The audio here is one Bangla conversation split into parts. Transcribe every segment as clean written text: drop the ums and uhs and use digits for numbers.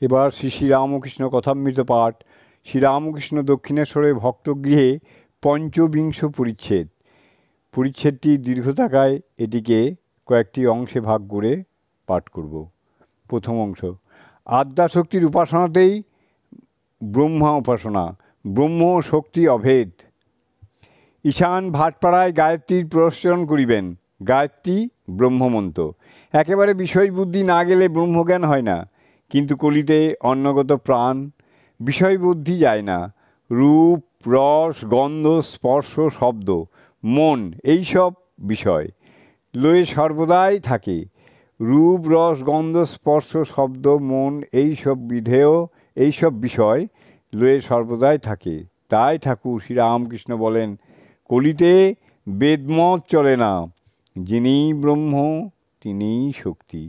এবার শ্রী শ্রীরামকৃষ্ণ কথামৃত পাঠ। শ্রীরামকৃষ্ণ দক্ষিণেশ্বরে ভক্তগৃহে পঞ্চবিংশ পরিচ্ছেদ। পরিচ্ছেদটি দীর্ঘ থাকায় এটিকে কয়েকটি অংশে ভাগ করে পাঠ করব। প্রথম অংশ। আদ্যাশক্তির উপাসনাতেই ব্রহ্মা উপাসনা, ব্রহ্ম শক্তি অভেদ। ঈশান ভাটপাড়ায় গায়ত্রীর প্রচলন করিবেন। গায়ত্রী ব্রহ্মমন্ত্র। একেবারে বিষয় বুদ্ধি না গেলে ব্রহ্মজ্ঞান হয় না। কিন্তু কলিতে অন্নগত প্রাণ, বিষয় বুদ্ধি যায় না। রূপ, রস, গন্ধ, স্পর্শ, শব্দ, মন, এইসব বিষয় লয়ে সর্বদাই থাকে। রূপ, রস, গন্ধ, স্পর্শ, শব্দ, মন এইসব বিষয় লয়ে সর্বদাই থাকে। তাই ঠাকুর শ্রীরামকৃষ্ণ বলেন, কলিতে বেদমত চলে না। যিনিই ব্রহ্ম তিনিই শক্তি।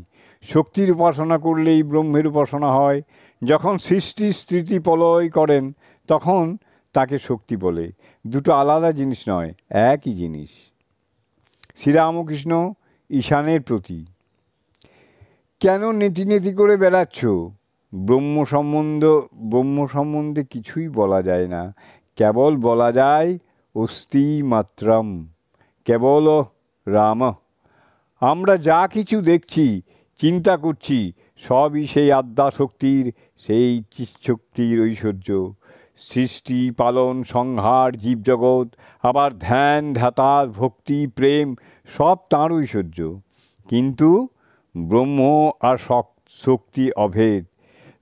শক্তির উপাসনা করলেই ব্রহ্মের উপাসনা হয়। যখন সৃষ্টি স্থিতি প্রলয় করেন তখন তাকে শক্তি বলে। দুটো আলাদা জিনিস নয়, একই জিনিস। শ্রীরামকৃষ্ণ ঈশানের প্রতি। কেন নেতি নেতি করে বেড়াচ্ছ? ব্রহ্ম সম্বন্ধে কিছুই বলা যায় না। কেবল বলা যায় অস্তি মাত্রম, কেবল রাম। আমরা যা কিছু দেখছি, চিন্তা করছি, সবই সেই আদ্যাশক্তির, সেই চিৎশক্তির ঐশ্বর্য। সৃষ্টি, পালন, সংহার, জীবজগৎ, আবার ধ্যান, ধ্যাতা, ভক্তি, প্রেম, সব তাঁর ঐশ্বর্য। কিন্তু ব্রহ্ম আর শক্তি অভেদ।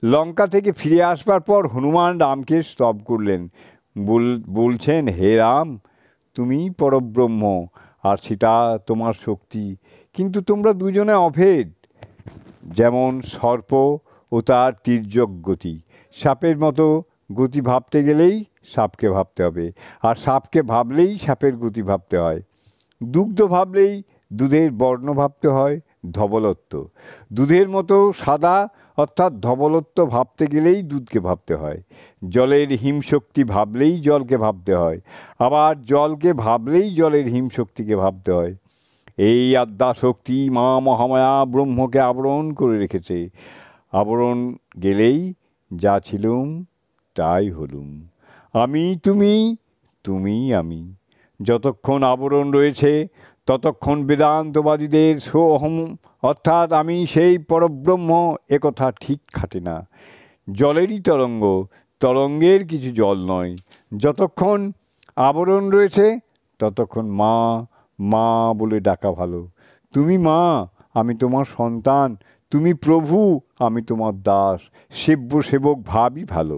লঙ্কা থেকে ফিরে আসবার পর হনুমান রামকে স্তব করলেন। বলছেন, হে রাম, তুমি পরব্রহ্ম আর সীতা তোমার শক্তি, কিন্তু তোমরা দুজনে অভেদ। যেমন সর্প ও তার তির্যক গতি। সাপের মতো গতি ভাবতে গেলেই সাপকে ভাবতে হবে, আর সাপকে ভাবলেই সাপের গতি ভাবতে হয়। দুগ্ধ ভাবলেই দুধের বর্ণ ভাবতে হয়, ধবলত্ব। দুধের মতো সাদা অর্থাৎ ধবলত্ব ভাবতে গেলেই দুধকে ভাবতে হয়। জলের হিমশক্তি ভাবলেই জলকে ভাবতে হয়, আবার জলকে ভাবলেই জলের হিমশক্তিকে ভাবতে হয়। এই আদ্যাশক্তি মা মহামায়া ব্রহ্মকে আবরণ করে রেখেছে। আবরণ গেলেই যা ছিলুম তাই হলুম। আমি তুমি, তুমি আমি। যতক্ষণ আবরণ রয়েছে ততক্ষণ বেদান্তবাদীদের সোহম অর্থাৎ আমি সেই পরব্রহ্ম একথা ঠিক খাটে না। জলেরই তরঙ্গ, তরঙ্গের কিছু জল নয়। যতক্ষণ আবরণ রয়েছে ততক্ষণ মা মা বলে ডাকা ভালো। তুমি মা, আমি তোমার সন্তান। তুমি প্রভু, আমি তোমার দাস। সেব্য সেবক ভাবই ভালো।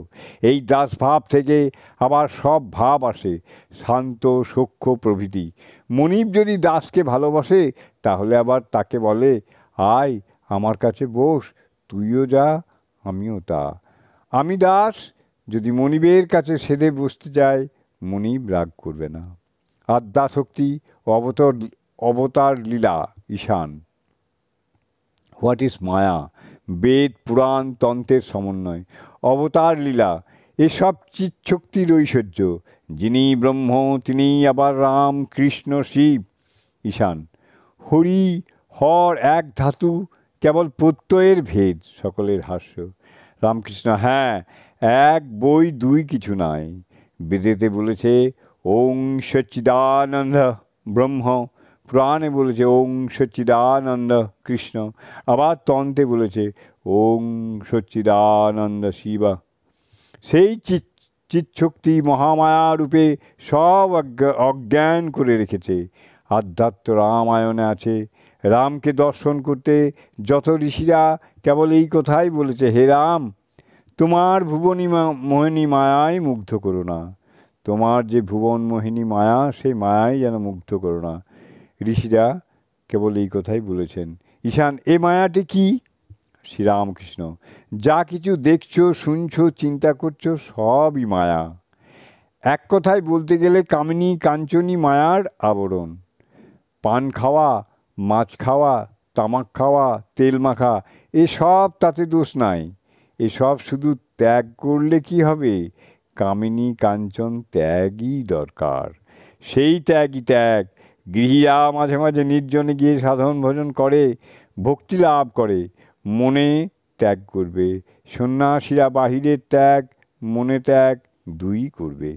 এই দাস ভাব থেকে আবার সব ভাব আসে, শান্ত, সখ্য প্রভৃতি। মনিব যদি দাসকে ভালোবাসে তাহলে আবার তাকে বলে, আয় আমার কাছে বস, তুইও যা আমিও তা। আমি দাস যদি মনিবের কাছে সেধে বসতে চায়, মনিব রাগ করবে না। আদ্যাশক্তি অবতার লীলা ঈশান। হোয়াট ইজ মায়া? বেদ, পুরাণ, তন্ত্রের সমন্বয়। অবতার লীলা, এসব চিৎশক্তির ঐশ্বর্য। যিনি ব্রহ্ম তিনি আবার রাম, কৃষ্ণ, শিব। ঈশান। হরি হর এক ধাতু, কেবল প্রত্যয়ের ভেদ। সকলের হাস্য। রামকৃষ্ণ, হ্যাঁ, এক বই দুই কিছু নাই। বেদেতে বলেছে ওং সচ্চিদানন্দ ব্রহ্ম, পুরাণে বলেছে ওং সচ্চিদানন্দ কৃষ্ণ, আবার তন্ত্রে বলেছে ওং সচ্চিদানন্দ শিব। সেই চিৎশক্তি মহামায়া রূপে সব অজ্ঞান করে রেখেছে। আধ্যাত্ম রামায়ণে আছে, রামকে দর্শন করতে যত ঋষিরা কেবল এই কথাই বলেছে, হে রাম, তোমার ভুবনী মোহিনী মায়ায় মুগ্ধ করো না। তোমার যে ভুবন মোহিনী মায়া, সেই মায়াই যেন মুগ্ধ করো না। ঋষিরা কেবল এই কথাই বলেছেন। ঈশান, এ মায়াটি কি? শ্রীরামকৃষ্ণ, যা কিছু দেখছো, শুনছো, চিন্তা করছো, সবই মায়া। এক কথায় বলতে গেলে কামিনী কাঞ্চনী মায়ার আবরণ। পান খাওয়া, মাছ খাওয়া, তামাক খাওয়া, তেল মাখা, এসব তাতে দোষ নাই। এসব শুধু ত্যাগ করলে কি হবে? কামিনী কাঞ্চন ত্যাগই দরকার। সেই ত্যাগই ত্যাগ। গৃহীরা মাঝে মাঝে নির্জনে গিয়ে সাধন ভজন করে, ভক্তি লাভ করে। মনে ত্যাগ করবে, সন্ন্যাসীরা বাহিরের ত্যাগ মনে ত্যাগ দুই করবে।